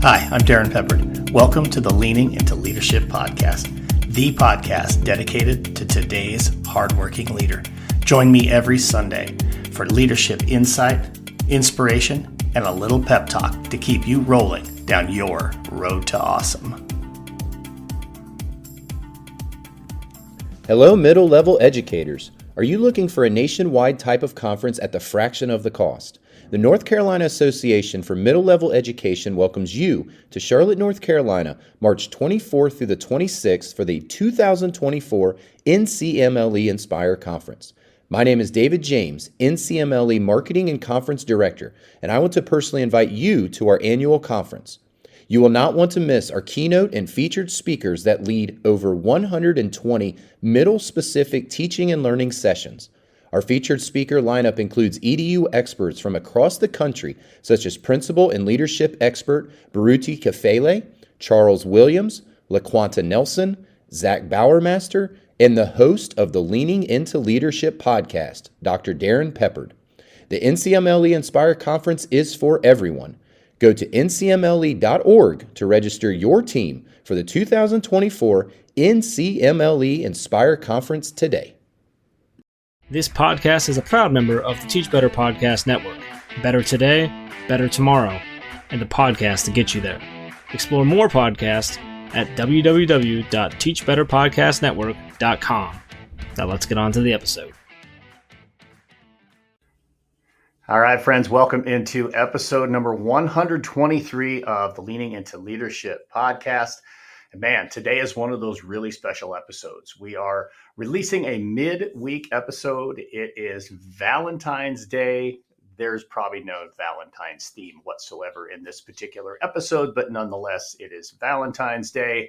Hi, I'm Darrin Peppard. Welcome to the Leaning into Leadership podcast, the podcast dedicated to today's hardworking leader. Join me every Sunday for leadership insight, inspiration, and a little pep talk to keep you rolling down your road to awesome. Hello, middle-level educators. Are you looking for a nationwide type of conference at the fraction of the cost? The North Carolina Association for Middle-Level Education welcomes you to Charlotte, North Carolina, March 24th through the 26th for the 2024 NCMLE Inspire Conference. My name is David James, NCMLE Marketing and Conference Director, and I want to personally invite you to our annual conference. You will not want to miss our keynote and featured speakers that lead over 120 middle-specific teaching and learning sessions. Our featured speaker lineup includes EDU experts from across the country, such as principal and leadership expert Baruti Kafele, Charles Williams, LaQuanta Nelson, Zach Bowermaster, and the host of the Leaning into Leadership podcast, Dr. Darrin Peppard. The NCMLE Inspire Conference is for everyone. Go to ncmle.org to register your team for the 2024 NCMLE Inspire Conference today. This podcast is a proud member of the Teach Better Podcast Network. Better today, better tomorrow, and the podcast to get you there. Explore more podcasts at www.teachbetterpodcastnetwork.com. Now let's get on to the episode. All right, friends, welcome into episode number 123 of the Leaning into Leadership podcast. And man, today is one of those really special episodes. We are releasing a midweek episode. It is Valentine's Day. There's probably no Valentine's theme whatsoever in this particular episode, but nonetheless, it is Valentine's Day.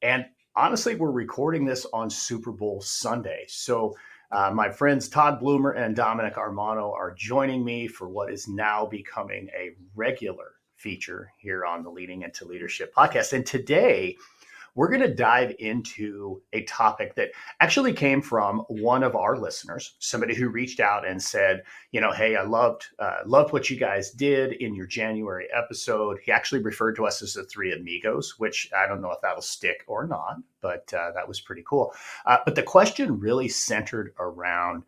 And honestly, we're recording this on Super Bowl Sunday. So my friends Todd Bloomer and Dominic Armano are joining me for what is now becoming a regular feature here on the Leaning into Leadership podcast. And today we're going to dive into a topic that actually came from one of our listeners, somebody who reached out and said, hey, I loved what you guys did in your January episode. He actually referred to us as the Three Amigos, which I don't know if that'll stick or not, but that was pretty cool. But the question really centered around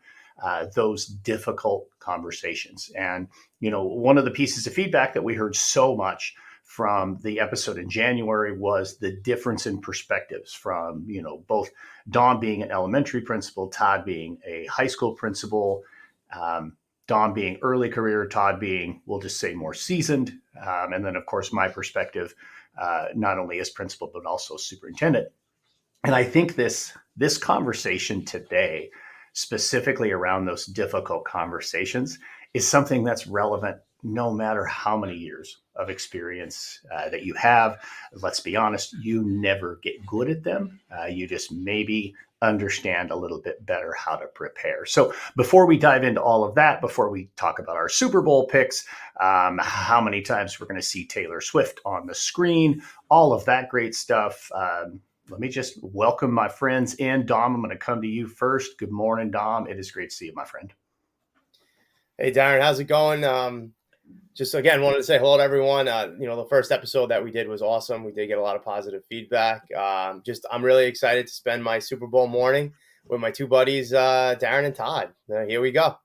those difficult conversations. And, one of the pieces of feedback that we heard so much from the episode in January was the difference in perspectives from, both Dom being an elementary principal, Todd being a high school principal, Dom being early career, Todd being, we'll just say, more seasoned. And then, of course, my perspective, not only as principal, but also superintendent. And I think this conversation today, specifically around those difficult conversations, is something that's relevant no matter how many years of experience that you have. Let's be honest, you never get good at them. You just maybe understand a little bit better how to prepare. So before we dive into all of that, before we talk about our Super Bowl picks, how many times we're going to see Taylor Swift on the screen, all of that great stuff, let me just welcome my friends in. Dom, I'm going to come to you first. Good morning, Dom. It is great to see you, my friend. Hey, Darrin, how's it going? Just again, wanted to say hello to everyone. The first episode that we did was awesome. We did get a lot of positive feedback. I'm really excited to spend my Super Bowl morning with my two buddies, Darrin and Todd. Here we go.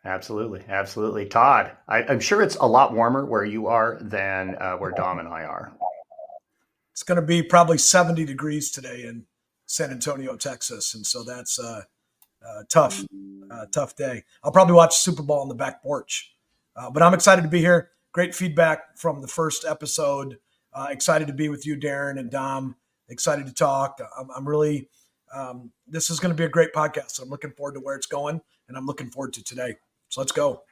Absolutely. Todd, I'm sure it's a lot warmer where you are than where Dom and I are. It's going to be probably 70 degrees today in San Antonio, Texas. And so that's a tough day. I'll probably watch Super Bowl on the back porch. But I'm excited to be here. Great feedback from the first episode. Excited to be with you, Darrin and Dom. Excited to talk. I'm really, this is going to be a great podcast. So I'm looking forward to where it's going, and I'm looking forward to today. So let's go.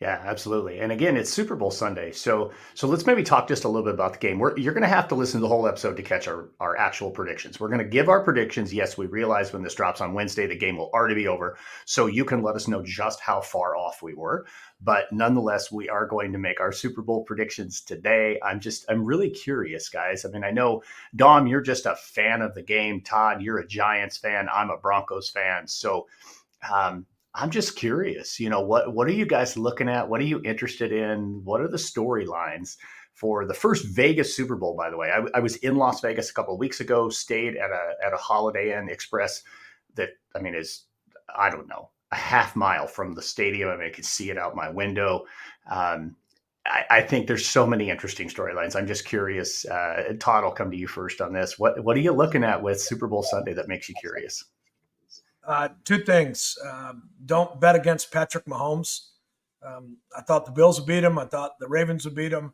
Yeah, absolutely. And again, it's Super Bowl Sunday. So let's maybe talk just a little bit about the game. You're going to have to listen to the whole episode to catch our actual predictions. We're going to give our predictions. Yes, we realize when this drops on Wednesday, the game will already be over. So you can let us know just how far off we were. But nonetheless, we are going to make our Super Bowl predictions today. I'm really curious, guys. I mean, I know, Dom, you're just a fan of the game. Todd, you're a Giants fan. I'm a Broncos fan. So I'm just curious, what are you guys looking at? What are you interested in? What are the storylines for the first Vegas Super Bowl, by the way. I was in Las Vegas a couple of weeks ago, stayed at a Holiday Inn Express that, I mean, is, I don't know, a half mile from the stadium. I mean, I could see it out my window. I think there's so many interesting storylines. I'm just curious. Todd, I'll come to you first on this. What are you looking at with Super Bowl Sunday that makes you curious? Two things. Don't bet against Patrick Mahomes. I thought the Bills would beat him. I thought the Ravens would beat him.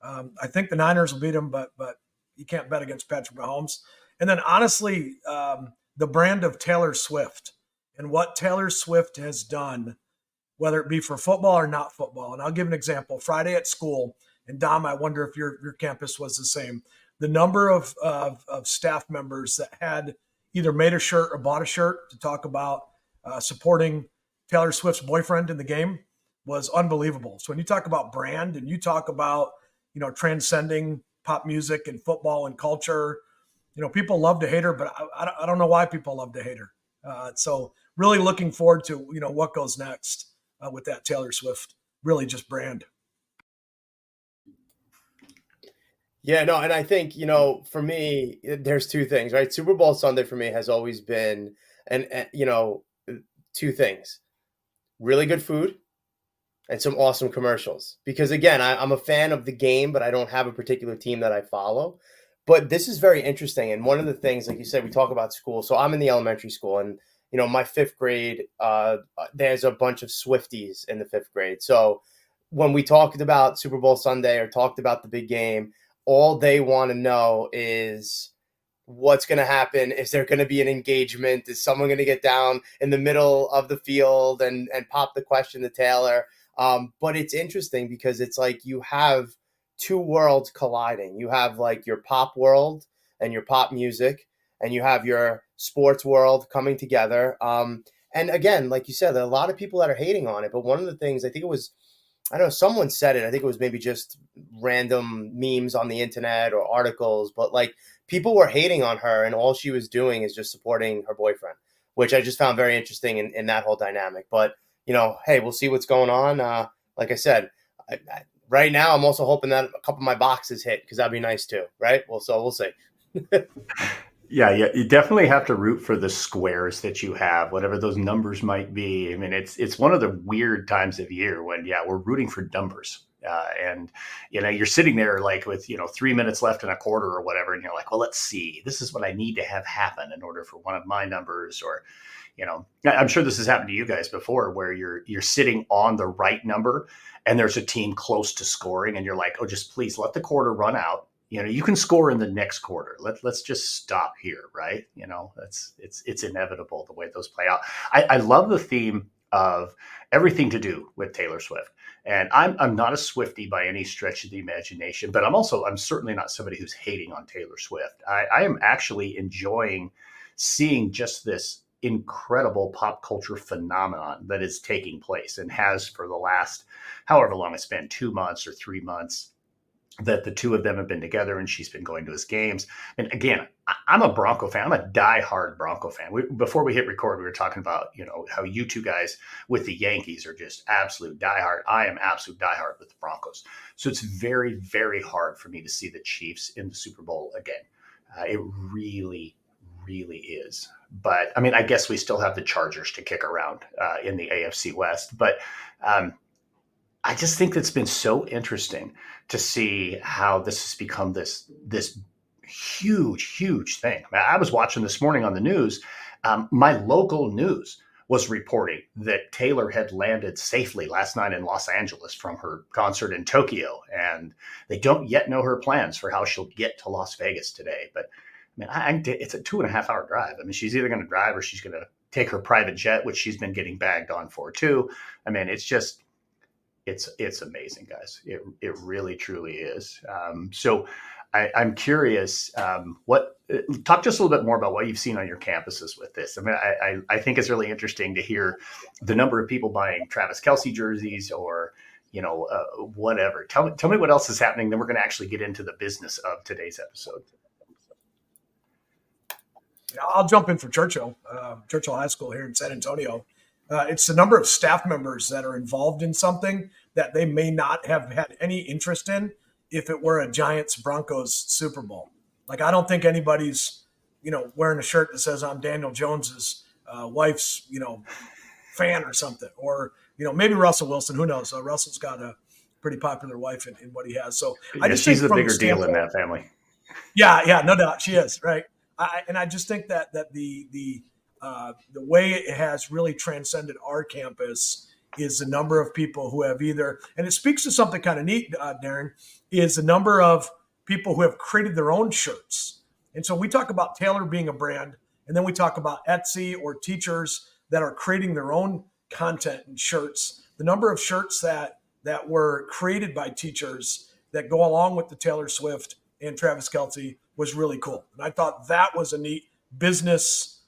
I think the Niners will beat him, but you can't bet against Patrick Mahomes. And then honestly, the brand of Taylor Swift and what Taylor Swift has done, whether it be for football or not football. And I'll give an example. Friday at school, and Dom, I wonder if your campus was the same. The number of staff members that had either made a shirt or bought a shirt to talk about supporting Taylor Swift's boyfriend in the game was unbelievable. So when you talk about brand and you talk about, transcending pop music and football and culture, people love to hate her, but I don't know why people love to hate her. So really looking forward to, what goes next with that Taylor Swift, really just brand. Yeah, no, and I think, for me, there's two things, right? Super Bowl Sunday for me has always been, two things: really good food and some awesome commercials. Because again, I'm a fan of the game, but I don't have a particular team that I follow. But this is very interesting. And one of the things, like you said, we talk about school. So I'm in the elementary school, and my fifth grade, there's a bunch of Swifties in the fifth grade. So when we talked about Super Bowl Sunday or talked about the big game, all they want to know is what's going to happen. Is there going to be an engagement? Is someone going to get down in the middle of the field and pop the question to Taylor? But it's interesting because it's like you have two worlds colliding. You have like your pop world and your pop music, and you have your sports world coming together. And again, like you said, there are a lot of people that are hating on it. But one of the things, I think it was, I don't know, someone said it. I think it was maybe just random memes on the internet or articles, but like people were hating on her, and all she was doing is just supporting her boyfriend, which I just found very interesting in that whole dynamic. But, hey, we'll see what's going on. Like I said, right now, I'm also hoping that a couple of my boxes hit, because that'd be nice too, right? Well, so we'll see. Yeah, you definitely have to root for the squares that you have, whatever those numbers might be. I mean, it's one of the weird times of year when, we're rooting for numbers. And, you're sitting there like with, 3 minutes left in a quarter or whatever, and you're like, well, let's see. This is what I need to have happen in order for one of my numbers, or, I'm sure this has happened to you guys before, where you're sitting on the right number and there's a team close to scoring, and you're like, oh, just please let the quarter run out. You can score in the next quarter. Let's just stop here, right? It's inevitable the way those play out. I love the theme of everything to do with Taylor Swift. And I'm not a Swiftie by any stretch of the imagination, but I'm certainly not somebody who's hating on Taylor Swift. I am actually enjoying seeing just this incredible pop culture phenomenon that is taking place and has for the last, however long it's been, 2 months or 3 months, that the two of them have been together, and she's been going to his games. And again, I'm a Bronco fan. I'm a diehard Bronco fan. Before we hit record, we were talking about, how you two guys with the Yankees are just absolute diehard. I am absolute diehard with the Broncos. So it's very, very hard for me to see the Chiefs in the Super Bowl again. It really, really is. But I mean, I guess we still have the Chargers to kick around in the AFC West. But I just think it's been so interesting to see how this has become this huge, huge thing. I was watching this morning on the news. My local news was reporting that Taylor had landed safely last night in Los Angeles from her concert in Tokyo, and they don't yet know her plans for how she'll get to Las Vegas today. But I mean, it's a 2.5 hour drive. I mean, she's either going to drive or she's going to take her private jet, which she's been getting bagged on for too. I mean, it's just, it's amazing, guys. It really, truly is. So I'm curious, talk just a little bit more about what you've seen on your campuses with this. I mean, I think it's really interesting to hear the number of people buying Travis Kelce jerseys or, whatever. Tell me what else is happening. Then we're going to actually get into the business of today's episode. I'll jump in for Churchill High School here in San Antonio. It's the number of staff members that are involved in something that they may not have had any interest in if it were a Giants Broncos Super Bowl. Like, I don't think anybody's, wearing a shirt that says I'm Daniel Jones's wife's, fan or something, or, maybe Russell Wilson, who knows? Russell's got a pretty popular wife in what he has. So I just she's think the bigger deal in that family. Yeah, no doubt she is, right. And I just think that the way it has really transcended our campus is the number of people who have either, and it speaks to something kind of neat, Darrin, is the number of people who have created their own shirts. And so we talk about Taylor being a brand, and then we talk about Etsy or teachers that are creating their own content and shirts. The number of shirts that were created by teachers that go along with the Taylor Swift and Travis Kelce was really cool. And I thought that was a neat business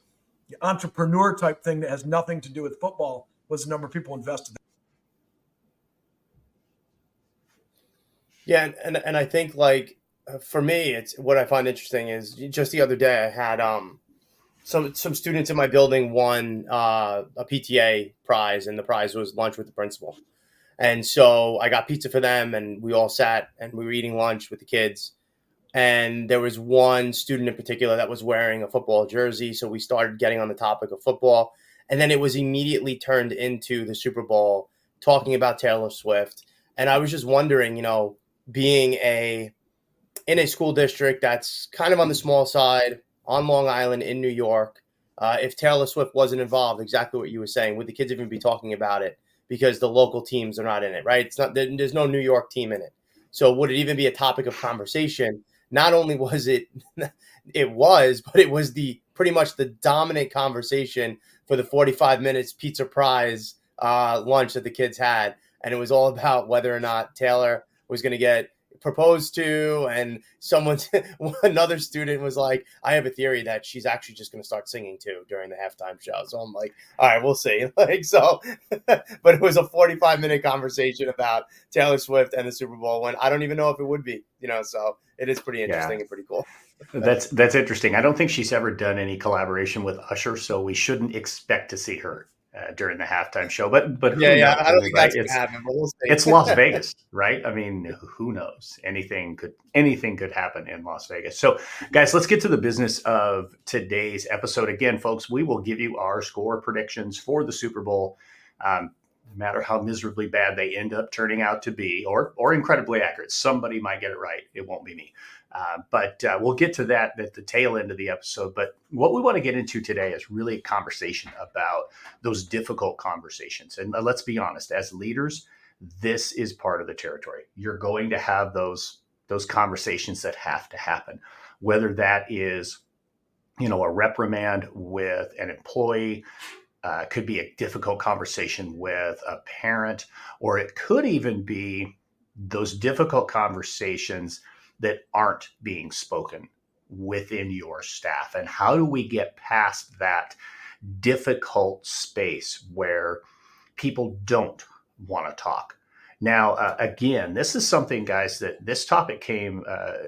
entrepreneur type thing that has nothing to do with football, was the number of people invested. Yeah, and I think, like, for me, it's what I find interesting is just the other day I had some students in my building won a PTA prize, and the prize was lunch with the principal. And so I got pizza for them, and we all sat and we were eating lunch with the kids. And there was one student in particular that was wearing a football jersey. So we started getting on the topic of football. And then it was immediately turned into the Super Bowl, talking about Taylor Swift. And I was just wondering, being in a school district that's kind of on the small side, on Long Island in New York, if Taylor Swift wasn't involved, exactly what you were saying, would the kids even be talking about it? Because the local teams are not in it, right? It's not, there's no New York team in it. So would it even be a topic of conversation? Not only was it, but it was pretty much the dominant conversation for the 45 minutes pizza prize lunch that the kids had. And it was all about whether or not Taylor was going to get proposed to, and another student was like, I have a theory that she's actually just going to start singing too during the halftime show. So I'm like, all right, we'll see. But it was a 45-minute conversation about Taylor Swift and the Super Bowl, when I don't even know if it would be, so it is pretty interesting and pretty cool. That's interesting. I don't think she's ever done any collaboration with Usher, so we shouldn't expect to see her during the halftime show. But who knows, I don't think right? that's going to happen. But we'll see. It's Las Vegas, right? I mean, who knows? Anything could happen in Las Vegas. So, guys, let's get to the business of today's episode. Again, folks, we will give you our score predictions for the Super Bowl. No matter how miserably bad they end up turning out to be, or incredibly accurate. Somebody might get it right. It won't be me. But we'll get to that at the tail end of the episode. But what we want to get into today is really a conversation about those difficult conversations. And let's be honest, as leaders, this is part of the territory. You're going to have those conversations that have to happen, whether that is, a reprimand with an employee, could be a difficult conversation with a parent, or it could even be those difficult conversations that aren't being spoken within your staff. And how do we get past that difficult space where people don't want to talk? Now, again, this is something, guys, that this topic came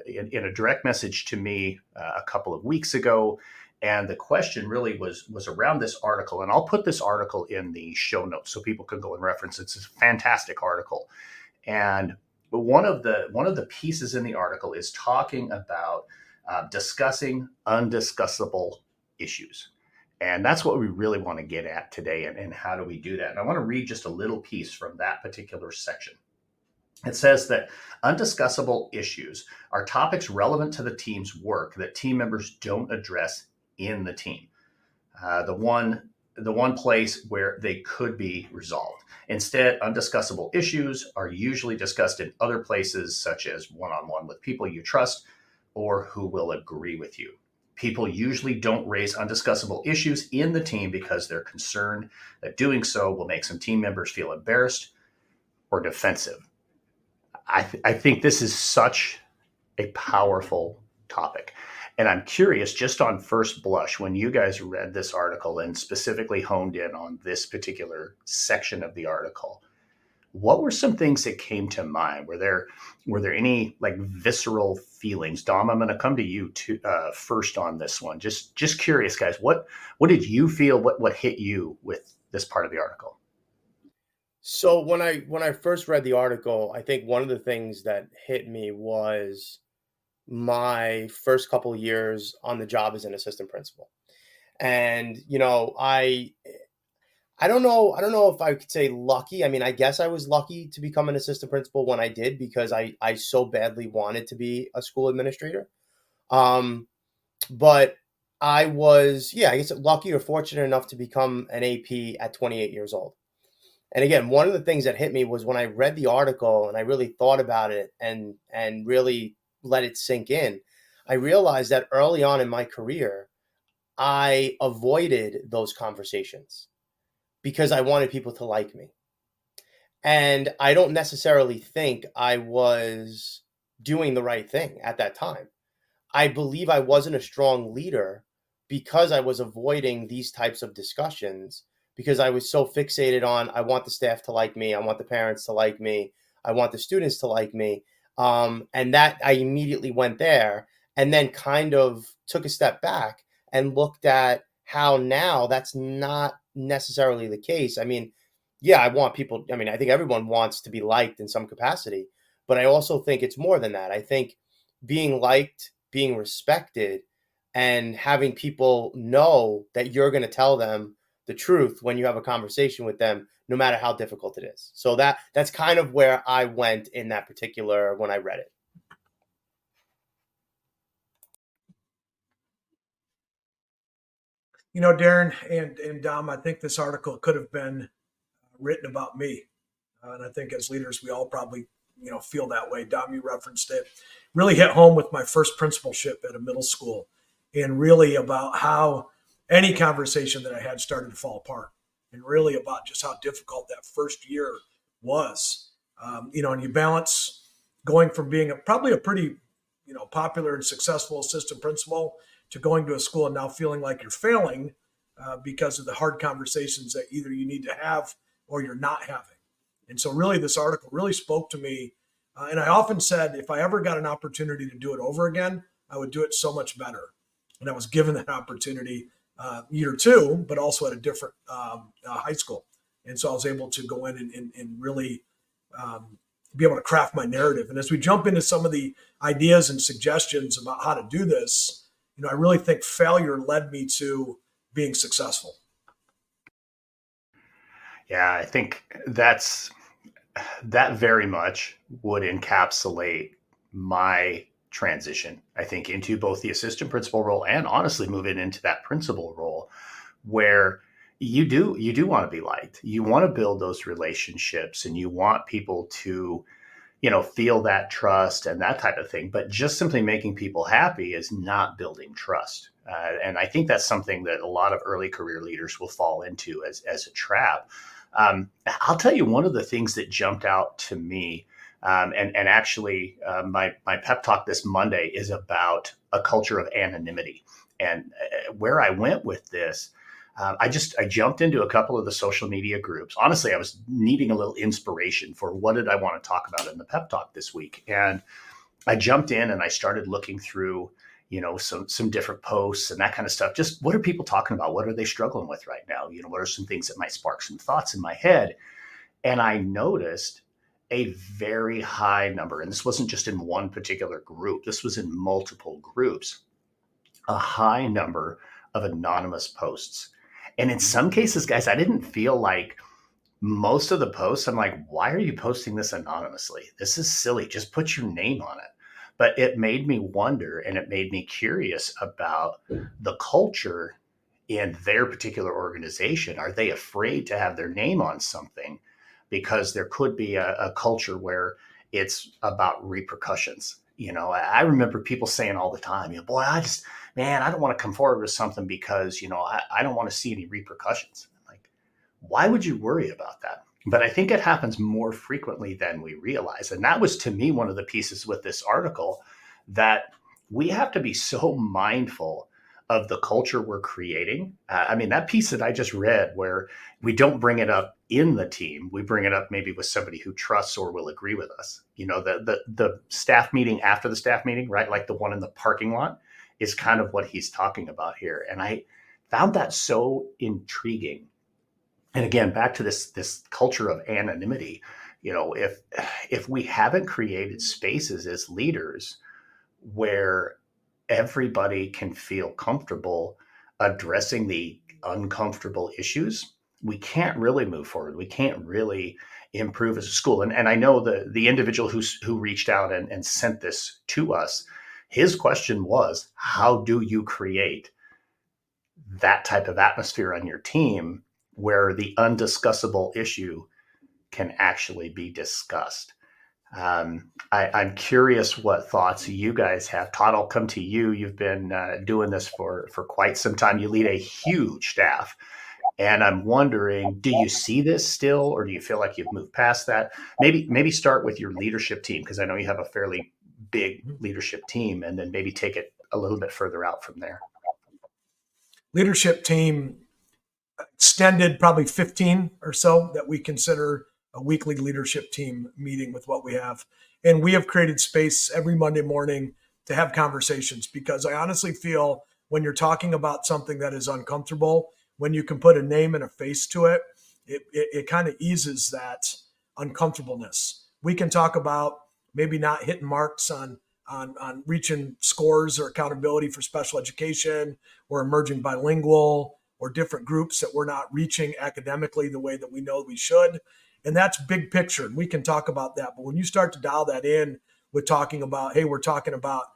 in a direct message to me a couple of weeks ago. And the question really was around this article. And I'll put this article in the show notes so people can go and reference it. It's a fantastic article. And but one of the pieces in the article is talking about discussing undiscussable issues. And that's what we really want to get at today. And how do we do that? And I want to read just a little piece from that particular section. It says that undiscussable issues are topics relevant to the team's work that team members don't address in the team. The one place where they could be resolved. Instead, undiscussable issues are usually discussed in other places, such as one-on-one with people you trust or who will agree with you. People usually don't raise undiscussable issues in the team because they're concerned that doing so will make some team members feel embarrassed or defensive. I think this is such a powerful topic. And I'm curious, just on first blush, when you guys read this article and specifically honed in on this particular section of the article, what were some things that came to mind? Were there any like visceral feelings? Dom, I'm going to come to you first on this one. Just curious, guys. What did you feel? What hit you with this part of the article? So when I first read the article, I think one of the things that hit me was my first couple of years on the job as an assistant principal. And, I don't know if I could say lucky. I mean, I guess I was lucky to become an assistant principal when I did because I so badly wanted to be a school administrator. Um, but I was, yeah, I guess lucky or fortunate enough to become an AP at 28 years old. And again, one of the things that hit me was when I read the article and I really thought about it and really let it sink in. I realized that early on in my career, I avoided those conversations because I wanted people to like me. And I don't necessarily think I was doing the right thing at that time. I believe I wasn't a strong leader because I was avoiding these types of discussions because I was so fixated on I want the staff to like me, I want the parents to like me, I want the students to like me. And that I immediately went there and then kind of took a step back and looked at how now that's not necessarily the case. I mean, yeah, I think everyone wants to be liked in some capacity, but I also think it's more than that. I think being liked, being respected, and having people know that you're going to tell them the truth when you have a conversation with them, no matter how difficult it is. So that's kind of where I went in that particular when I read it. Darrin and Dom, I think this article could have been written about me. And I think as leaders, we all probably, feel that way. Dom, you referenced it. Really hit home with my first principalship at a middle school and really about how any conversation that I had started to fall apart and really about just how difficult that first year was. And you balance going from being probably a pretty, popular and successful assistant principal to going to a school and now feeling like you're failing because of the hard conversations that either you need to have or you're not having. And so really this article really spoke to me. And I often said, if I ever got an opportunity to do it over again, I would do it so much better. And I was given that opportunity year two, but also at a different high school. And so I was able to go in and really be able to craft my narrative. And as we jump into some of the ideas and suggestions about how to do this, I really think failure led me to being successful. Yeah, I think that very much would encapsulate my transition, I think, into both the assistant principal role and honestly moving into that principal role where you do want to be liked. You want to build those relationships and you want people to, feel that trust and that type of thing. But just simply making people happy is not building trust. And I think that's something that a lot of early career leaders will fall into as a trap. I'll tell you one of the things that jumped out to me, and actually my pep talk this Monday is about a culture of anonymity. And where I went with this, I jumped into a couple of the social media groups. Honestly, I was needing a little inspiration for what did I want to talk about in the pep talk this week. And I jumped in and I started looking through, some different posts and that kind of stuff. Just what are people talking about? What are they struggling with right now? What are some things that might spark some thoughts in my head? And I noticed a very high number, and this wasn't just in one particular group, this was in multiple groups, a high number of anonymous posts. And in some cases, guys, I didn't feel like most of the posts, I'm like, why are you posting this anonymously? This is silly. Just put your name on it. But it made me wonder and it made me curious about the culture in their particular organization. Are they afraid to have their name on something because there could be a culture where it's about repercussions? I remember people saying all the time, boy, I don't want to come forward with something because, I don't want to see any repercussions. Like, why would you worry about that? But I think it happens more frequently than we realize. And that was, to me, one of the pieces with this article that we have to be so mindful of the culture we're creating. That piece that I just read where we don't bring it up in the team, we bring it up maybe with somebody who trusts or will agree with us. The staff meeting after the staff meeting, right? Like the one in the parking lot is kind of what he's talking about here. And I found that so intriguing. And again, back to this culture of anonymity, if we haven't created spaces as leaders where everybody can feel comfortable addressing the uncomfortable issues, we can't really move forward. We can't really improve as a school. And I know the individual who reached out and sent this to us, his question was, how do you create that type of atmosphere on your team where the undiscussable issue can actually be discussed? I'm curious what thoughts you guys have. Todd, I'll come to you. You've been doing this for quite some time. You lead a huge staff. And I'm wondering, do you see this still, or do you feel like you've moved past that? Maybe start with your leadership team, because I know you have a fairly big leadership team, and then maybe take it a little bit further out from there. Leadership team extended probably 15 or so that we consider a weekly leadership team meeting with what we have. And we have created space every Monday morning to have conversations, because I honestly feel when you're talking about something that is uncomfortable, when you can put a name and a face to it, it kind of eases that uncomfortableness. We can talk about maybe not hitting marks on reaching scores or accountability for special education or emerging bilingual or different groups that we're not reaching academically the way that we know we should. And that's big picture. And we can talk about that. But when you start to dial that in with talking about, hey, we're talking about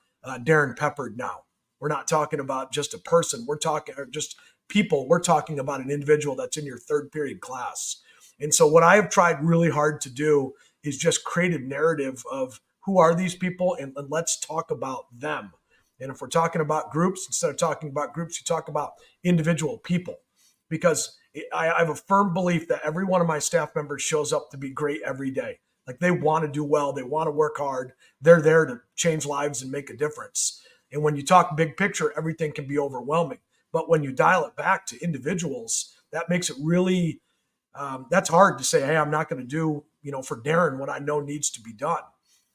Darrin Peppard now. We're not talking about just a person. We're talking or just people. We're talking about an individual that's in your third period class. And so what I have tried really hard to do is just create a narrative of who are these people, and let's talk about them. And if we're talking about groups, instead of talking about groups, you talk about individual people. Because I have a firm belief that every one of my staff members shows up to be great every day. Like, they want to do well. They want to work hard. They're there to change lives and make a difference. And when you talk big picture, everything can be overwhelming. But when you dial it back to individuals, that makes it really, that's hard to say, hey, I'm not going to do, for Darrin what I know needs to be done.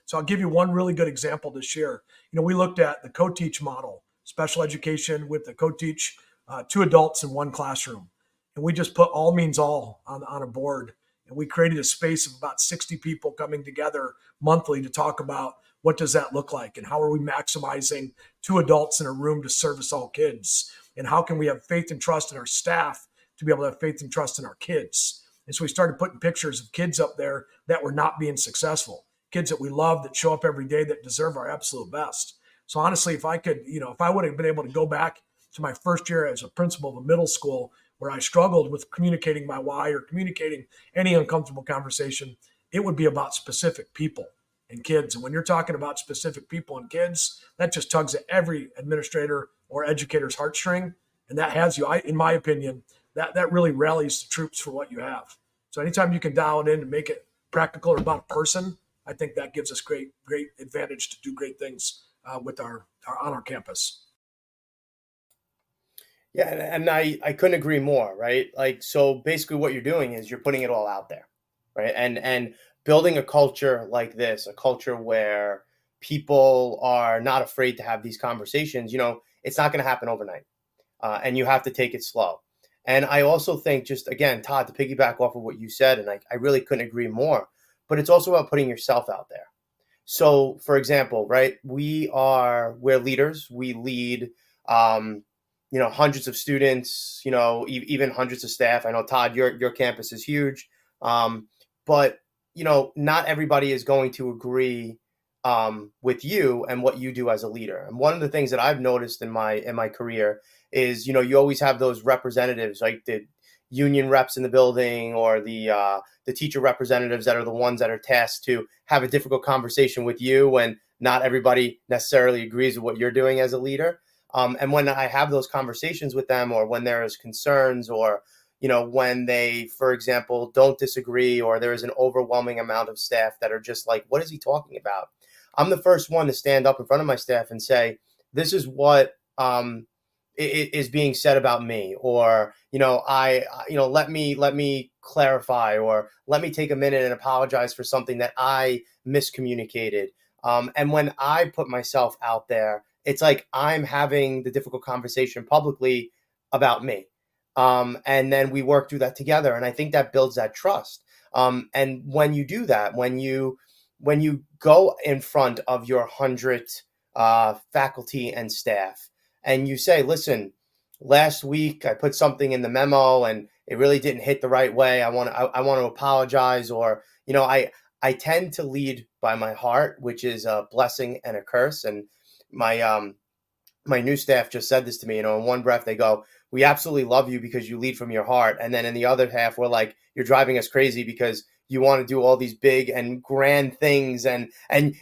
So I'll give you one really good example this year. We looked at the co-teach model, special education with the co-teach, 2 adults in 1 classroom. And we just put all means all on a board. And we created a space of about 60 people coming together monthly to talk about what does that look like, and how are we maximizing 2 adults in a room to service all kids, and how can we have faith and trust in our staff to be able to have faith and trust in our kids. And so we started putting pictures of kids up there that were not being successful, kids that we love, that show up every day, that deserve our absolute best. So honestly, if I could, if I would have been able to go back to my first year as a principal of a middle school where I struggled with communicating my why or communicating any uncomfortable conversation, it would be about specific people and kids. And when you're talking about specific people and kids, that just tugs at every administrator or educator's heartstring. And that has you, in my opinion, that really rallies the troops for what you have. So anytime you can dial it in and make it practical or about a person, I think that gives us great advantage to do great things with on our campus. Yeah, and I couldn't agree more, right? Like, so basically what you're doing is you're putting it all out there, right? And building a culture like this, a culture where people are not afraid to have these conversations, it's not going to happen overnight. And you have to take it slow. And I also think, just again, Todd, to piggyback off of what you said, and I really couldn't agree more, but it's also about putting yourself out there. So, for example, right, we're leaders. We lead, hundreds of students, even hundreds of staff. I know, Todd, your campus is huge, but not everybody is going to agree with you and what you do as a leader. And one of the things that I've noticed in my career is, you always have those representatives, like the union reps in the building, or the teacher representatives that are the ones that are tasked to have a difficult conversation with you when not everybody necessarily agrees with what you're doing as a leader. And when I have those conversations with them, or when there is concerns, or, when they, for example, don't disagree, or there is an overwhelming amount of staff that are just like, what is he talking about? I'm the first one to stand up in front of my staff and say, this is what is being said about me, or, let me clarify, or let me take a minute and apologize for something that I miscommunicated. And when I put myself out there, it's like I'm having the difficult conversation publicly about me. And then we work through that together. And I think that builds that trust. And when you do that, when you go in front of your 100 faculty and staff, and you say, listen, last week I put something in the memo and it really didn't hit the right way. I want to apologize. Or, I tend to lead by my heart, which is a blessing and a curse. And my new staff just said this to me, in one breath, they go, we absolutely love you because you lead from your heart. And then in the other half, we're like, you're driving us crazy because you want to do all these big and grand things. And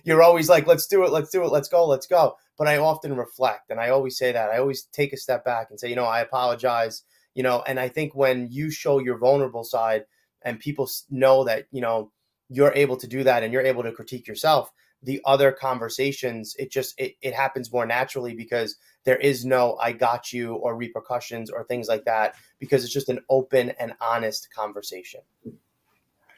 you're always like, let's do it. Let's do it. Let's go. But I often reflect, and I always say that. I always take a step back and say, I apologize, and I think when you show your vulnerable side and people know that, you're able to do that and you're able to critique yourself, the other conversations, it happens more naturally because there is no I got you or repercussions or things like that, because it's just an open and honest conversation.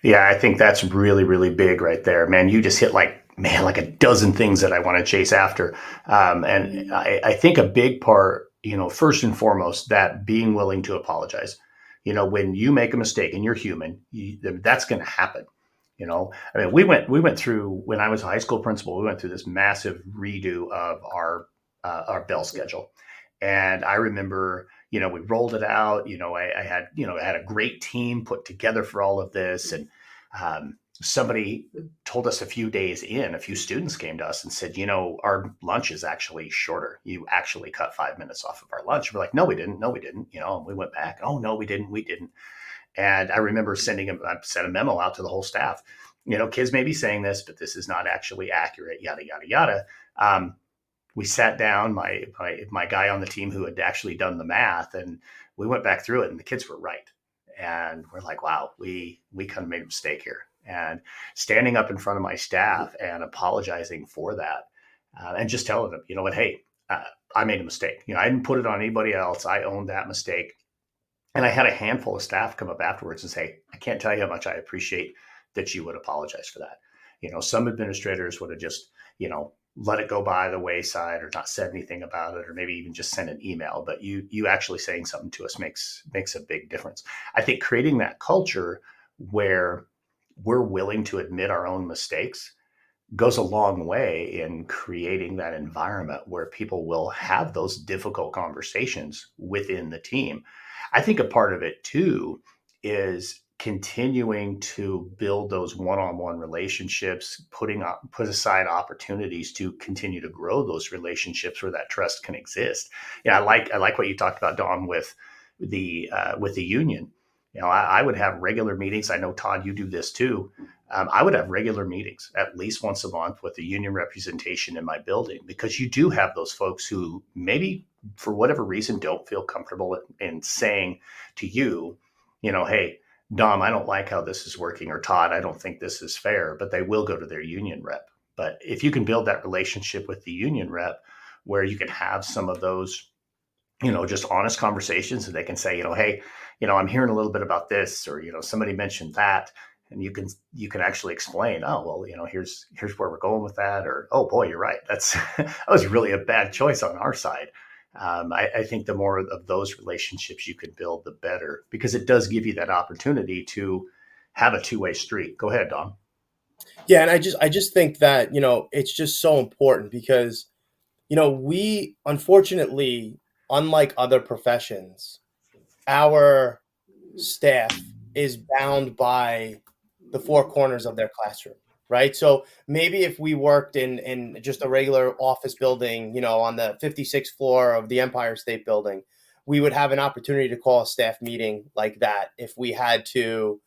Yeah, I think that's really, really big right there, man. You just hit like a dozen things that I want to chase after. And I think a big part, first and foremost, that being willing to apologize. When you make a mistake and you're human, that's going to happen. We went through, when I was a high school principal, we went through this massive redo of our bell schedule. And I remember, we rolled it out, I had a great team put together for all of this. And somebody told us a few students came to us and said, our lunch is actually shorter. You actually cut 5 minutes off of our lunch. We're like, no, we didn't. And we went back. Oh, no, we didn't. And I remember I sent a memo out to the whole staff. Kids may be saying this, but this is not actually accurate, yada, yada, yada. We sat down, my guy on the team who had actually done the math, and we went back through it, and the kids were right. And we're like, wow, we kind of made a mistake here. And standing up in front of my staff and apologizing for that, and just telling them, hey, I made a mistake. I didn't put it on anybody else. I owned that mistake. And I had a handful of staff come up afterwards and say, I can't tell you how much I appreciate that you would apologize for that. Some administrators would have just, let it go by the wayside or not said anything about it, or maybe even just sent an email. But you actually saying something to us makes a big difference. I think creating that culture where we're willing to admit our own mistakes goes a long way in creating that environment where people will have those difficult conversations within the team. I think a part of it too is continuing to build those one-on-one relationships, put aside opportunities to continue to grow those relationships where that trust can exist. I like what you talked about, Dom, with the union. I would have regular meetings. I know, Todd, you do this too. I would have regular meetings at least once a month with the union representation in my building, because you do have those folks who maybe for whatever reason don't feel comfortable in saying to you, hey, Dom, I don't like how this is working, or Todd, I don't think this is fair, but they will go to their union rep. But if you can build that relationship with the union rep where you can have some of those, just honest conversations, and they can say, hey, I'm hearing a little bit about this, or, somebody mentioned that. And you can actually explain, oh, well, here's where we're going with that. Or, oh boy, you're right. That was really a bad choice on our side. I think the more of those relationships you can build, the better, because it does give you that opportunity to have a two-way street. Go ahead, Dom. Yeah. And I just think that, it's just so important because, we, unfortunately, unlike other professions, our staff is bound by the four corners of their classroom, right? So maybe if we worked in just a regular office building, on the 56th floor of the Empire State Building, we would have an opportunity to call a staff meeting like that if we had to,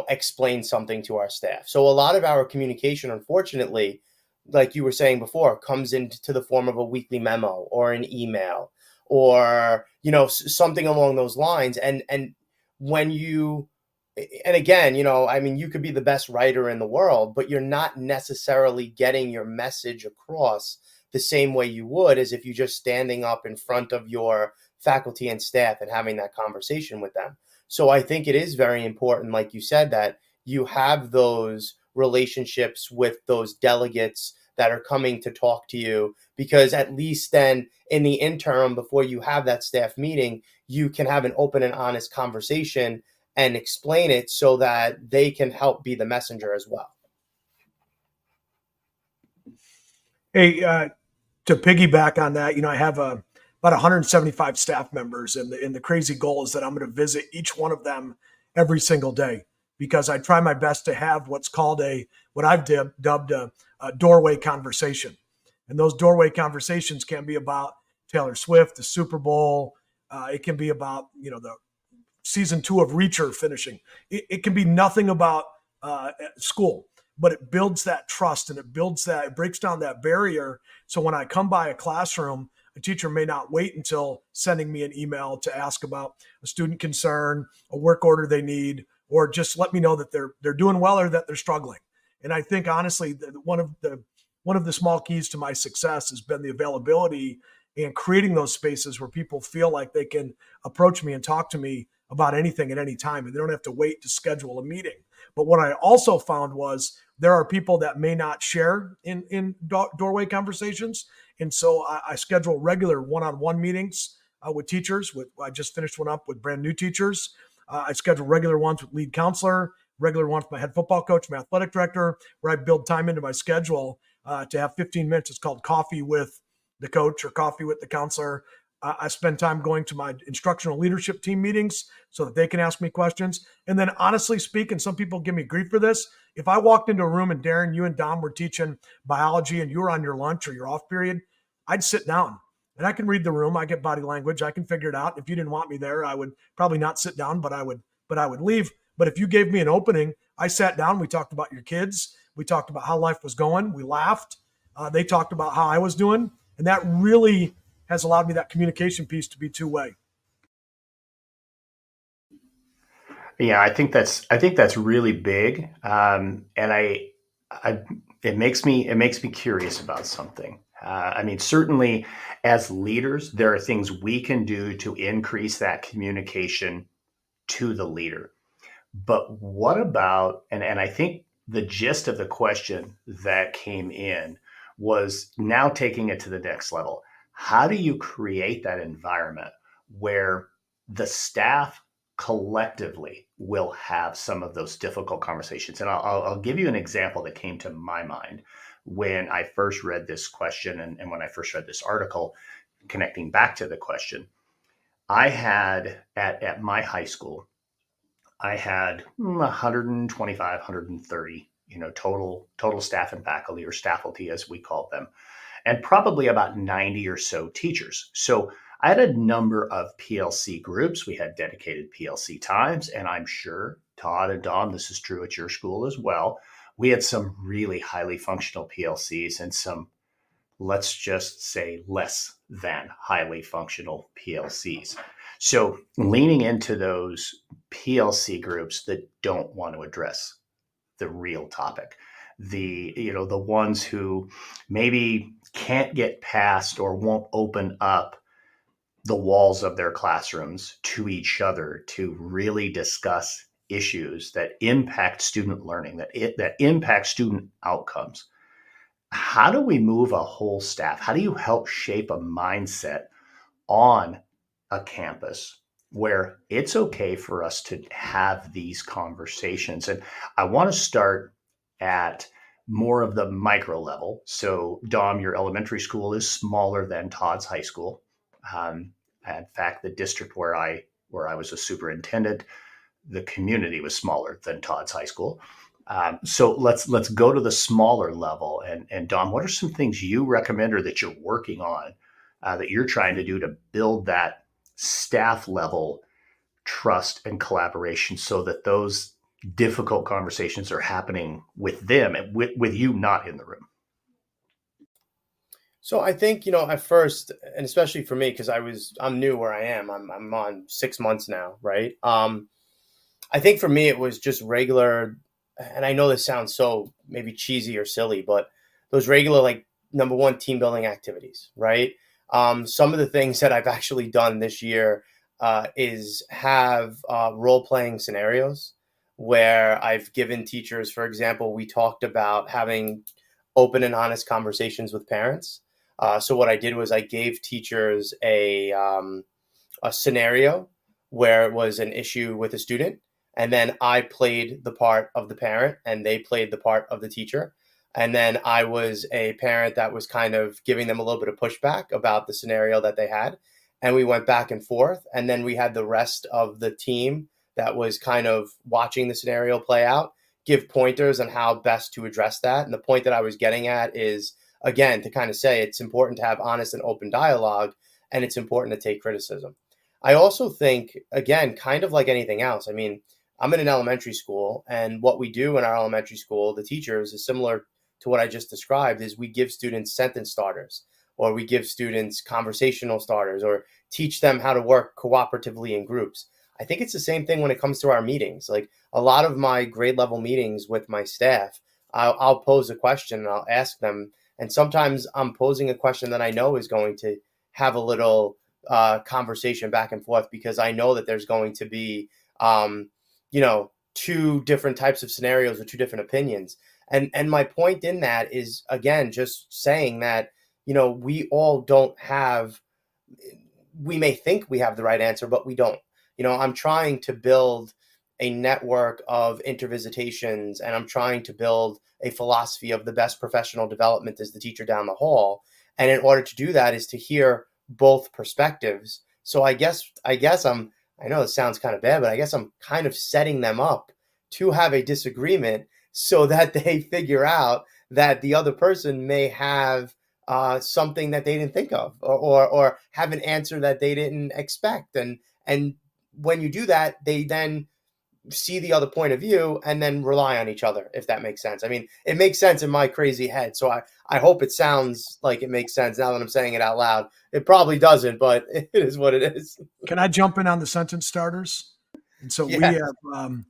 explain something to our staff. So a lot of our communication, unfortunately, like you were saying before, comes into the form of a weekly memo or an email or, something along those lines. And when you, and again, you could be the best writer in the world, but you're not necessarily getting your message across the same way you would as if you're just standing up in front of your faculty and staff and having that conversation with them. So I think it is very important, like you said, that you have those relationships with those delegates that are coming to talk to you, because at least then in the interim, before you have that staff meeting, you can have an open and honest conversation and explain it so that they can help be the messenger as well. Hey, to piggyback on that, I have about 175 staff members, and the crazy goal is that I'm going to visit each one of them every single day, because I try my best to have what's called what I've dubbed a doorway conversation. And those doorway conversations can be about Taylor Swift, the Super Bowl. It can be about, the season 2 of Reacher finishing. It can be nothing about school, but it builds that trust, and it breaks down that barrier. So when I come by a classroom, a teacher may not wait until sending me an email to ask about a student concern, a work order they need, or just let me know that they're doing well or that they're struggling. And I think, honestly, one of the small keys to my success has been the availability and creating those spaces where people feel like they can approach me and talk to me about anything at any time, and they don't have to wait to schedule a meeting. But what I also found was there are people that may not share in doorway conversations. And so I schedule regular one-on-one meetings with teachers. I just finished one up with brand new teachers. I schedule regular ones with lead counselor, regular ones with my head football coach, my athletic director, where I build time into my schedule to have 15 minutes. It's called coffee with the coach or coffee with the counselor. I spend time going to my instructional leadership team meetings so that they can ask me questions. And then, honestly speaking, some people give me grief for this. If I walked into a room and Darrin, you and Dom were teaching biology and you were on your lunch or your off period, I'd sit down and I can read the room. I get body language. I can figure it out. If you didn't want me there, I would probably not sit down, but I would leave. But if you gave me an opening, I sat down. We talked about your kids. We talked about how life was going. We laughed. They talked about how I was doing. And that really has allowed me that communication piece to be two-way. Yeah, I think that's really big, and it makes me curious about something. Certainly as leaders, there are things we can do to increase that communication to the leader. But what about, and I think the gist of the question that came in was now taking it to the next level. How do you create that environment where the staff collectively will have some of those difficult conversations? And I'll give you an example that came to my mind when I first read this question and when I first read this article, connecting back to the question. I had at my high school, I had 125, 130, total staff and faculty, or staffalty as we call them, and probably about 90 or so teachers. So I had a number of PLC groups. We had dedicated PLC times, and I'm sure, Todd and Dom, this is true at your school as well. We had some really highly functional PLCs and some, let's just say, less than highly functional PLCs. So leaning into those PLC groups that don't want to address the real topic, the ones who maybe can't get past or won't open up the walls of their classrooms to each other to really discuss issues that impact student learning, that impact student outcomes. How do we move a whole staff? How do you help shape a mindset on a campus where it's okay for us to have these conversations? And I want to start at more of the micro level. So, Dom, your elementary school is smaller than Todd's high school. In fact, the district where I was a superintendent, the community was smaller than Todd's high school. So let's go to the smaller level. And Dom, what are some things you recommend or that you're working on that you're trying to do to build that staff level trust and collaboration so that those difficult conversations are happening with them and with you not in the room? So I think, at first, and especially for me, because I'm new where I am, I'm on 6 months now, right? I think for me, it was just regular, and I know this sounds so maybe cheesy or silly, but those regular, like, number one, team building activities, right? Some of the things that I've actually done this year is have role-playing scenarios where I've given teachers, for example, we talked about having open and honest conversations with parents. So what I did was I gave teachers a scenario where it was an issue with a student, and then I played the part of the parent and they played the part of the teacher. And then I was a parent that was kind of giving them a little bit of pushback about the scenario that they had. And we went back and forth. And then we had the rest of the team that was kind of watching the scenario play out, give pointers on how best to address that. And the point that I was getting at is, again, to kind of say it's important to have honest and open dialogue, and it's important to take criticism. I also think, again, kind of like anything else, I mean, I'm in an elementary school, and what we do in our elementary school, the teachers, is similar to what I just described, is we give students sentence starters, or we give students conversational starters, or teach them how to work cooperatively in groups. I think it's the same thing when it comes to our meetings. Like a lot of my grade level meetings with my staff, I'll pose a question and I'll ask them. And sometimes I'm posing a question that I know is going to have a little conversation back and forth, because I know that there's going to be, two different types of scenarios or two different opinions. And my point in that is, again, just saying that, we all don't have, we may think we have the right answer, but we don't. I'm trying to build a network of intervisitations, and I'm trying to build a philosophy of the best professional development as the teacher down the hall. And in order to do that is to hear both perspectives. So I guess I know it sounds kind of bad, but I guess I'm kind of setting them up to have a disagreement so that they figure out that the other person may have something that they didn't think of, or have an answer that they didn't expect. And when you do that, they then see the other point of view and then rely on each other, if that makes sense. I mean, it makes sense in my crazy head. So I hope it sounds like it makes sense now that I'm saying it out loud. It probably doesn't, but it is what it is. Can I jump in on the sentence starters? And so Yeah. we have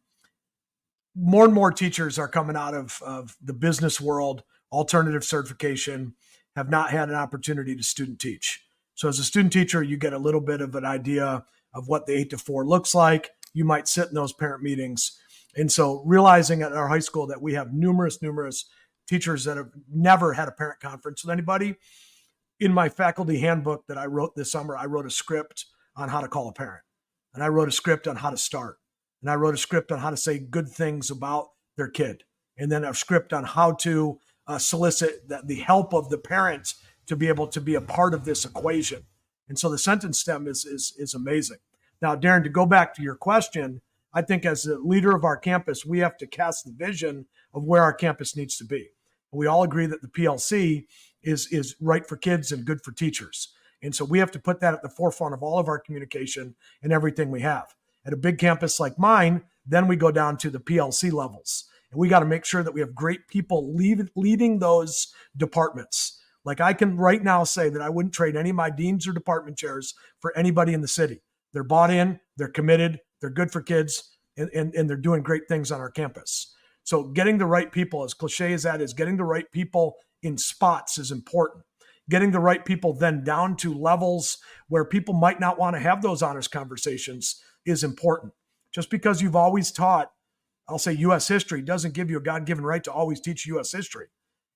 more and more teachers are coming out of the business world, alternative certification, have not had an opportunity to student teach. So as a student teacher, you get a little bit of an idea of what the 8 to 4 looks like. You might sit in those parent meetings. And so realizing at our high school that we have numerous teachers that have never had a parent conference with anybody. In my faculty handbook that I wrote this summer, I wrote a script on how to call a parent. And I wrote a script on how to start. And I wrote a script on how to say good things about their kid. And then a script on how to solicit the help of the parents to be able to be a part of this equation. And so the sentence stem is amazing. Now, Darrin, to go back to your question, I think as the leader of our campus, we have to cast the vision of where our campus needs to be. We all agree that the PLC is right for kids and good for teachers. And so we have to put that at the forefront of all of our communication and everything we have. At a big campus like mine, then we go down to the PLC levels. And we got to make sure that we have great people leading those departments. Like I can right now say that I wouldn't trade any of my deans or department chairs for anybody in the city. They're bought in, they're committed, they're good for kids, and they're doing great things on our campus. So getting the right people, as cliche as that is, getting the right people in spots is important. Getting the right people then down to levels where people might not want to have those honest conversations is important. Just because you've always taught, I'll say U.S. history, doesn't give you a God-given right to always teach U.S. history.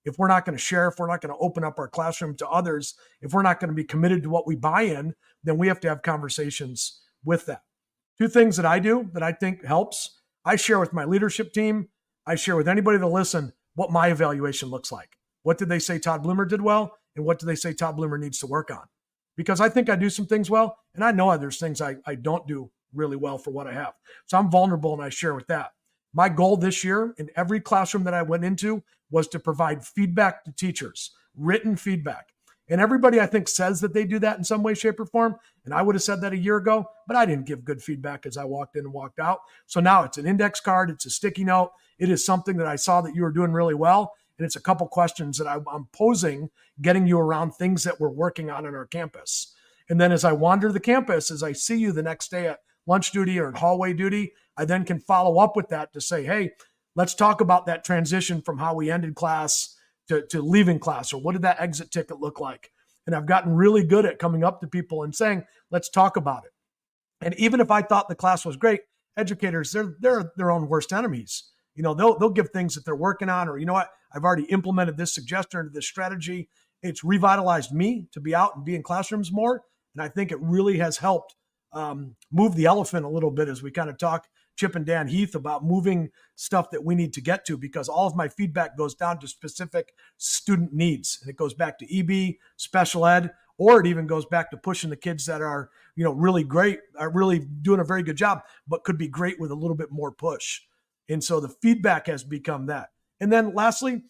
If we're not going to share, if we're not going to open up our classroom to others, if we're not going to be committed to what we buy in, then we have to have conversations with that. Two things that I do that I think helps. I share with my leadership team. I share with anybody that listen what my evaluation looks like. What did they say Todd Bloomer did well? And what do they say Todd Bloomer needs to work on? Because I think I do some things well, and I know there's things I don't do really well for what I have. So I'm vulnerable, and I share with that. My goal this year in every classroom that I went into was to provide feedback to teachers, written feedback. And everybody, I think, says that they do that in some way, shape, or form. And I would have said that a year ago, but I didn't give good feedback as I walked in and walked out. So now it's an index card. It's a sticky note. It is something that I saw that you were doing really well. And it's a couple questions that I'm posing, getting you around things that we're working on our campus. And then as I wander the campus, as I see you the next day at lunch duty or at hallway duty, I then can follow up with that to say, hey, let's talk about that transition from how we ended class to leaving class, or what did that exit ticket look like? And I've gotten really good at coming up to people and saying, let's talk about it. And even if I thought the class was great, educators, they're their own worst enemies. You know, they'll give things that they're working on, or you know what, I've already implemented this suggestion or this strategy. It's revitalized me to be out and be in classrooms more. And I think it really has helped move the elephant a little bit as we kind of talk Chip and Dan Heath about moving stuff that we need to get to, because all of my feedback goes down to specific student needs. And it goes back to EB, special ed, or it even goes back to pushing the kids that are, really great, are really doing a very good job, but could be great with a little bit more push. And so the feedback has become that. And then lastly,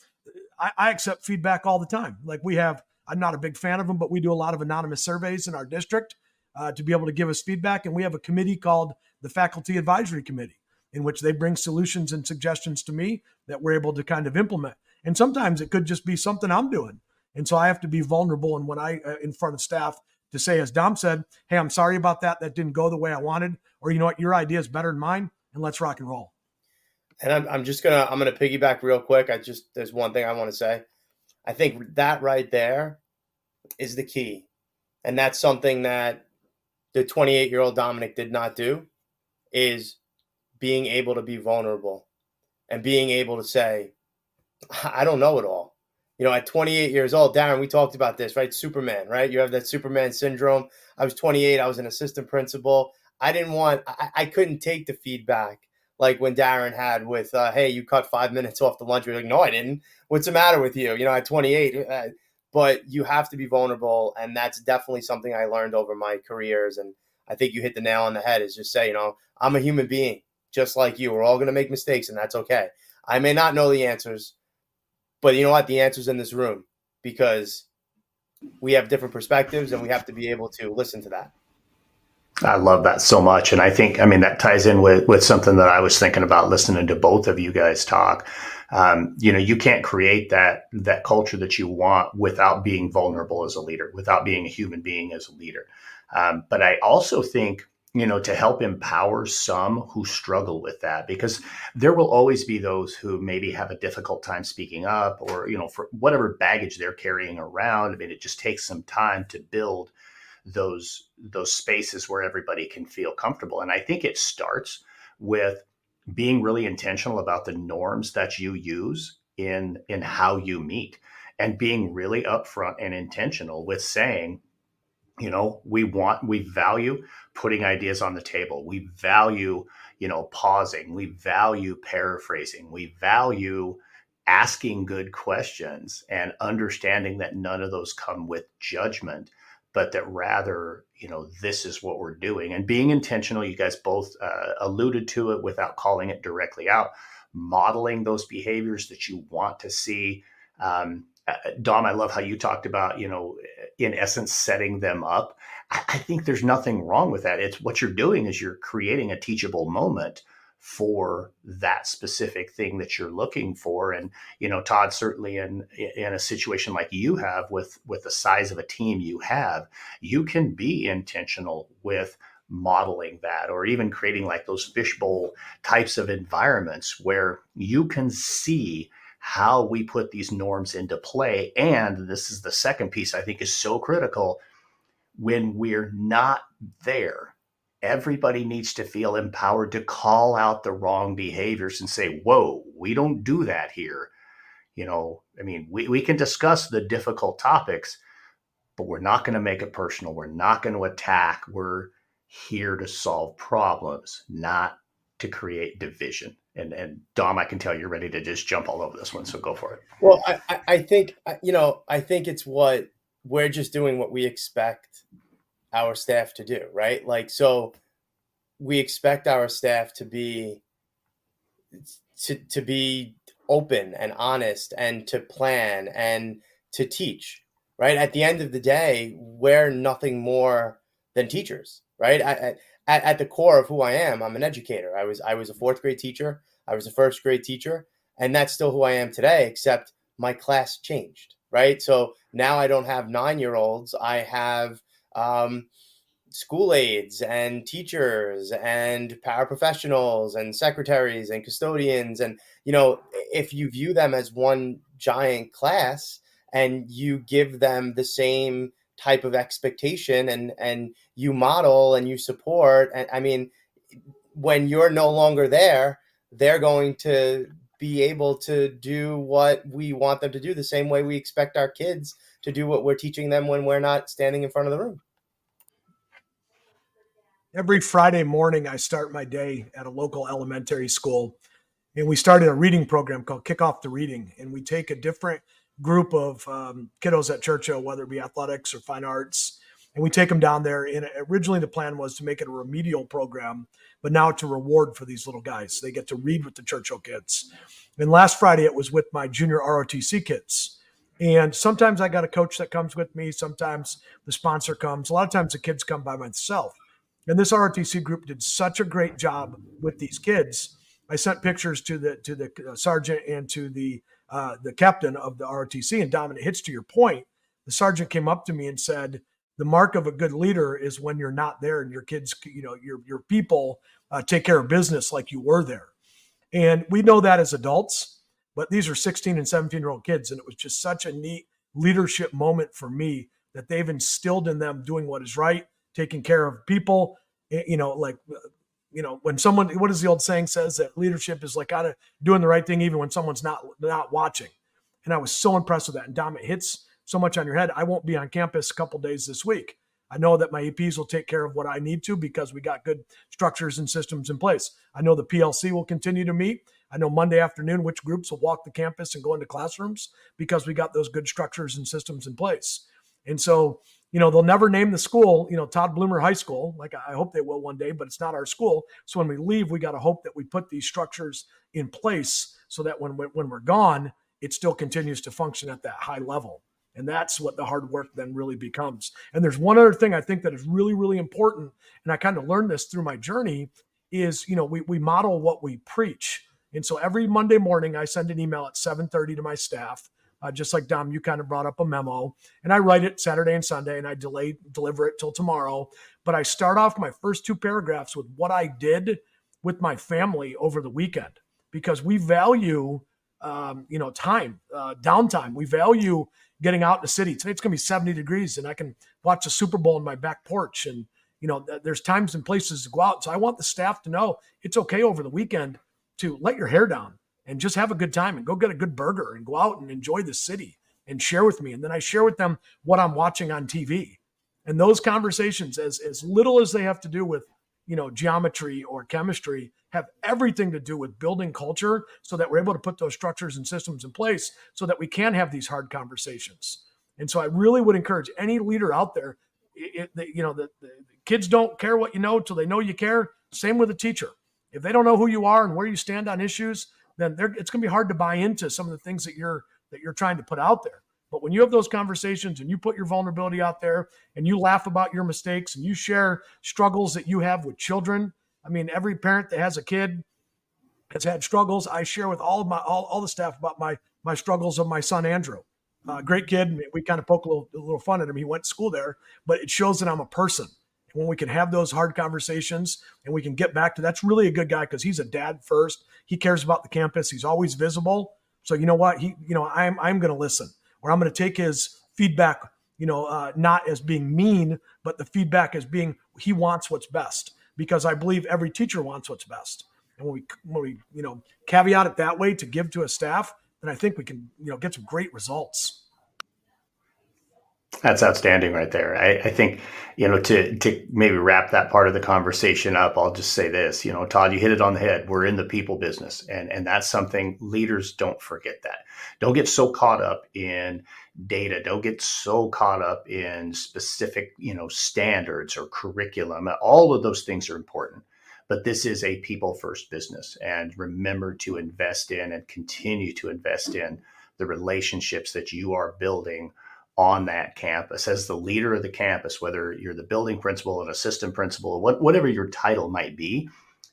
I accept feedback all the time. Like I'm not a big fan of them, but we do a lot of anonymous surveys in our district to be able to give us feedback. And we have a committee called the Faculty Advisory Committee, in which they bring solutions and suggestions to me that we're able to kind of implement. And sometimes it could just be something I'm doing. And so I have to be vulnerable. And when in front of staff to say, as Dom said, hey, I'm sorry about that. That didn't go the way I wanted. Or you know what, your idea is better than mine, and let's rock and roll. And I'm going to piggyback real quick. There's one thing I want to say. I think that right there is the key. And that's something that the 28-year-old Dominic did not do, is being able to be vulnerable and being able to say, I don't know it all. At 28 years old, Darrin, we talked about this, right? Superman, right? You have that Superman syndrome. I was 28. I was an assistant principal. I couldn't take the feedback like when Darrin had with, hey, you cut 5 minutes off the lunch. You're like, no, I didn't. What's the matter with you? At 28, but you have to be vulnerable. And that's definitely something I learned over my careers. And I think you hit the nail on the head, is just say, I'm a human being just like you. We're all going to make mistakes, and that's okay. I may not know the answers, but you know what? The answer's in this room, because we have different perspectives and we have to be able to listen to that. I love that so much. And I think, that ties in with something that I was thinking about listening to both of you guys talk. You can't create that culture that you want without being vulnerable as a leader, without being a human being as a leader. But I also think, to help empower some who struggle with that, because there will always be those who maybe have a difficult time speaking up, or, for whatever baggage they're carrying around. It just takes some time to build those spaces where everybody can feel comfortable. And I think it starts with being really intentional about the norms that you use in how you meet, and being really upfront and intentional with saying, we value putting ideas on the table. We value, pausing. We value paraphrasing. We value asking good questions and understanding that none of those come with judgment, but that rather, this is what we're doing, and being intentional. You guys both alluded to it without calling it directly out, modeling those behaviors that you want to see. Dom, I love how you talked about, in essence, setting them up. I think there's nothing wrong with that. It's what you're doing is you're creating a teachable moment for that specific thing that you're looking for. And, Todd, certainly in a situation like you have with the size of a team you have, you can be intentional with modeling that, or even creating like those fishbowl types of environments where you can see how we put these norms into play. And this is the second piece I think is so critical. When we're not there, everybody needs to feel empowered to call out the wrong behaviors and say, whoa, we don't do that here. We can discuss the difficult topics, but we're not going to make it personal. We're not going to attack. We're here to solve problems, not to create division. And Dom, I can tell you're ready to just jump all over this one. So go for it. Well, I think it's what we're just doing what we expect our staff to do, right? Like, so we expect our staff to be open and honest, and to plan and to teach, right? At the end of the day, we're nothing more than teachers, right? At the core of who I am, I'm an educator. I was a fourth grade teacher. I was a first grade teacher, and that's still who I am today, except my class changed, right? So now I don't have 9-year-olds. I have school aides and teachers and paraprofessionals and secretaries and custodians. And, if you view them as one giant class and you give them the same type of expectation and you model and you support, and when you're no longer there, they're going to be able to do what we want them to do the same way we expect our kids to do what we're teaching them when we're not standing in front of the room. Every Friday morning, I start my day at a local elementary school, and we started a reading program called Kick Off the Reading. And we take a different group of kiddos at Churchill, whether it be athletics or fine arts, and we take them down there. And originally the plan was to make it a remedial program, but now it's a reward for these little guys. They get to read with the Churchill kids. And last Friday, it was with my junior ROTC kids. And sometimes I got a coach that comes with me. Sometimes the sponsor comes. A lot of times the kids come by myself. And this ROTC group did such a great job with these kids. I sent pictures to the sergeant and to the captain of the ROTC. And Dominic, hits to your point, the sergeant came up to me and said, the mark of a good leader is when you're not there and your kids, your people take care of business like you were there. And we know that as adults, but these are 16 and 17-year-old kids. And it was just such a neat leadership moment for me that they've instilled in them doing what is right, taking care of people, when someone, what is the old saying says that leadership is like kind of doing the right thing even when someone's not watching. And I was so impressed with that. And Dom, it hits so much on your head. I won't be on campus a couple days this week. I know that my APs will take care of what I need to because we got good structures and systems in place. I know the PLC will continue to meet. I know Monday afternoon which groups will walk the campus and go into classrooms because we got those good structures and systems in place. And so, they'll never name the school, Todd Bloomer High School. Like I hope they will one day, but it's not our school. So when we leave, we got to hope that we put these structures in place so that when we're gone, it still continues to function at that high level. And that's what the hard work then really becomes. And there's one other thing I think that is really, really important. And I kind of learned this through my journey is, we model what we preach. And so every Monday morning, I send an email at 7:30 to my staff. Just like Dom, you kind of brought up a memo, and I write it Saturday and Sunday, and I deliver it till tomorrow. But I start off my first two paragraphs with what I did with my family over the weekend, because we value, time, downtime. We value getting out in the city. Today it's going to be 70 degrees, and I can watch the Super Bowl in my back porch. And there's times and places to go out. So I want the staff to know it's okay over the weekend to let your hair down and just have a good time and go get a good burger and go out and enjoy the city and share with me. And then I share with them what I'm watching on TV. And those conversations, as little as they have to do with, geometry or chemistry, have everything to do with building culture so that we're able to put those structures and systems in place so that we can have these hard conversations. And so I really would encourage any leader out there, the kids don't care what you know till they know you care. Same with a teacher. If they don't know who you are and where you stand on issues, then it's going to be hard to buy into some of the things that you're trying to put out there. But when you have those conversations and you put your vulnerability out there and you laugh about your mistakes and you share struggles that you have with children, I mean, every parent that has a kid has had struggles. I share with all the staff about my struggles of my son Andrew. Great kid. We kind of poke a little fun at him. He went to school there, but it shows that I'm a person. When we can have those hard conversations and we can get back to, that's really a good guy because he's a dad first. He cares about the campus. He's always visible. So you know what? I'm going to listen, or I'm going to take his feedback, not as being mean, but the feedback as being, he wants what's best, because I believe every teacher wants what's best. And when we caveat it that way to give to a staff, then I think we can, get some great results. That's outstanding right there. I think, to maybe wrap that part of the conversation up, I'll just say this, Todd, you hit it on the head. We're in the people business. And that's something leaders don't forget that. Don't get so caught up in data. Don't get so caught up in specific, standards or curriculum. All of those things are important. But this is a people first business. And remember to invest in and continue to invest in the relationships that you are building on that campus as the leader of the campus, whether you're the building principal, an assistant principal, whatever your title might be.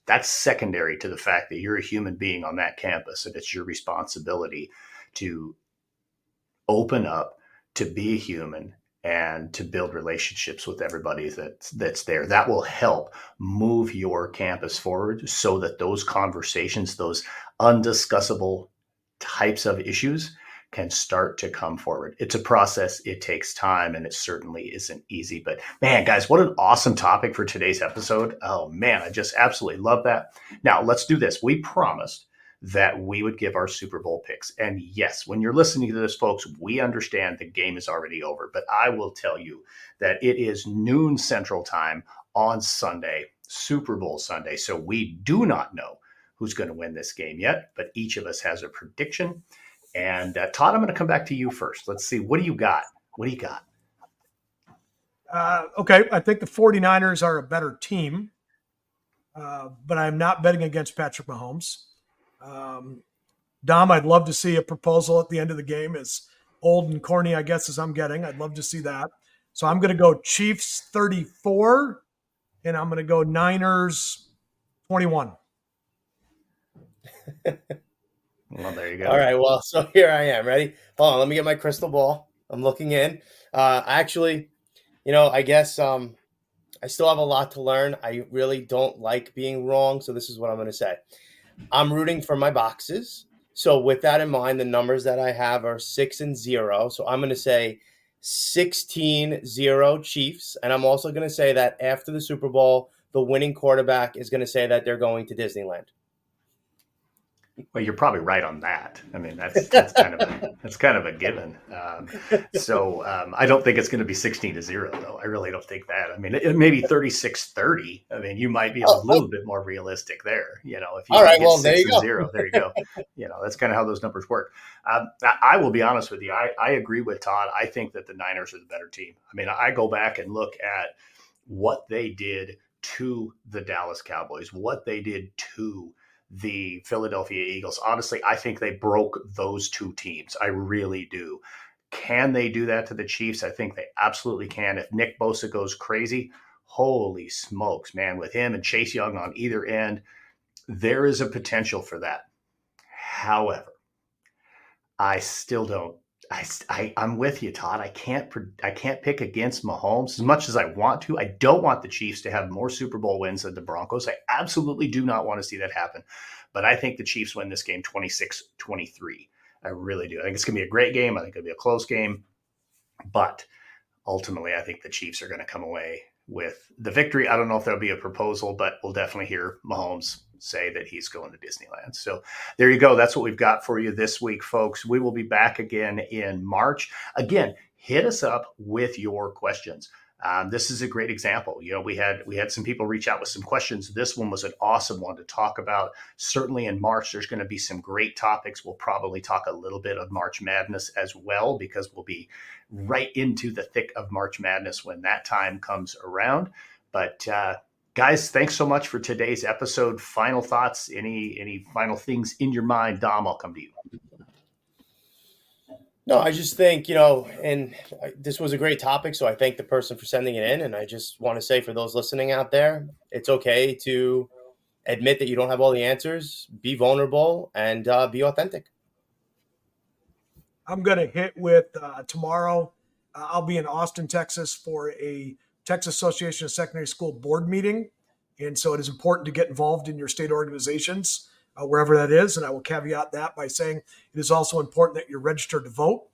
That's secondary to the fact that you're a human being on that campus, and it's your responsibility to open up, to be a human, and to build relationships with everybody that's there. That will help move your campus forward so that those conversations, those undiscussable types of issues, can start to come forward. It's a process. It takes time, and it certainly isn't easy. But man, guys, what an awesome topic for today's episode. Oh man, I just absolutely love that. Now let's do this. We promised that we would give our Super Bowl picks. And yes, when you're listening to this, folks, we understand the game is already over. But I will tell you that it is noon Central Time on Sunday, Super Bowl Sunday. So we do not know who's going to win this game yet, but each of us has a prediction. And Todd, I'm going to come back to you first. Let's see. What do you got? What do you got? Okay, I think the 49ers are a better team, but I'm not betting against Patrick Mahomes. Dom, I'd love to see a proposal at the end of the game, as old and corny, I guess, as I'm getting. I'd love to see that. So I'm going to go Chiefs 34, and I'm going to go Niners 21. Well, there you go. All right. Well, so here I am. Ready? Hold on. Let me get my crystal ball. I'm looking in. Actually, I guess I still have a lot to learn. I really don't like being wrong. So this is what I'm going to say. I'm rooting for my boxes. So with that in mind, the numbers that I have are 6-0. So I'm going to say 16-0 Chiefs. And I'm also going to say that after the Super Bowl, the winning quarterback is going to say that they're going to Disneyland. Well, you're probably right on that. I mean, that's kind of a given. I don't think it's going to be 16-0, though. I really don't think that. I mean, it may be 36-30. I mean, you might be a little bit more realistic there. If you all right, get well, 6-0, there you go. That's kind of how those numbers work. I will be honest with you. I agree with Todd. I think that the Niners are the better team. I mean, I go back and look at what they did to the Dallas Cowboys, what they did to the Philadelphia Eagles. Honestly, I think they broke those two teams. I really do. Can they do that to the Chiefs? I think they absolutely can. If Nick Bosa goes crazy, holy smokes, man, with him and Chase Young on either end, there is a potential for that. However, I still don't. I'm with you, Todd. I can't pick against Mahomes as much as I want to. I don't want the Chiefs to have more Super Bowl wins than the Broncos. I absolutely do not want to see that happen. But I think the Chiefs win this game 26-23. I really do. I think it's going to be a great game. I think it'll be a close game. But ultimately, I think the Chiefs are going to come away with the victory. I don't know if there'll be a proposal, but we'll definitely hear Mahomes say that he's going to Disneyland. So there you go. That's what we've got for you this week, folks. We will be back again in March. Again, hit us up with your questions. This is a great example. We had some people reach out with some questions. This one was an awesome one to talk about. Certainly in March, there's going to be some great topics. We'll probably talk a little bit of March Madness as well, because we'll be right into the thick of March Madness when that time comes around. But guys, thanks so much for today's episode. Final thoughts, any final things in your mind? Dom, I'll come to you. No, I just think, and this was a great topic, so I thank the person for sending it in. And I just want to say, for those listening out there, it's okay to admit that you don't have all the answers, be vulnerable, and be authentic. I'm going to hit with tomorrow. I'll be in Austin, Texas for a Texas Association of Secondary School board meeting. And so it is important to get involved in your state organizations, wherever that is. And I will caveat that by saying it is also important that you're registered to vote.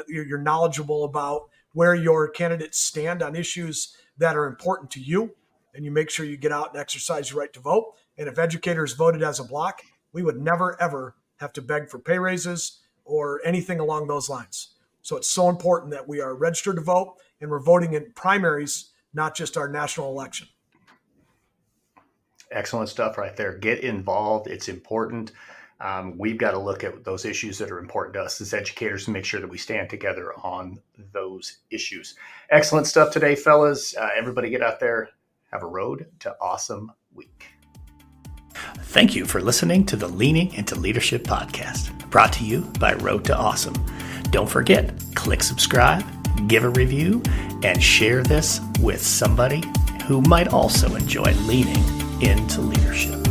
You're knowledgeable about where your candidates stand on issues that are important to you. And you make sure you get out and exercise your right to vote. And if educators voted as a block, we would never, ever have to beg for pay raises or anything along those lines. So it's so important that we are registered to vote, and we're voting in primaries, not just our national election. Excellent stuff right there. Get involved. It's important. We've got to look at those issues that are important to us as educators and make sure that we stand together on those issues. Excellent stuff today, fellas. Everybody get out there. Have a road to awesome week. Thank you for listening to the Leaning into Leadership podcast, brought to you by Road to Awesome. Don't forget, click subscribe, give a review, and share this with somebody who might also enjoy leaning into leadership.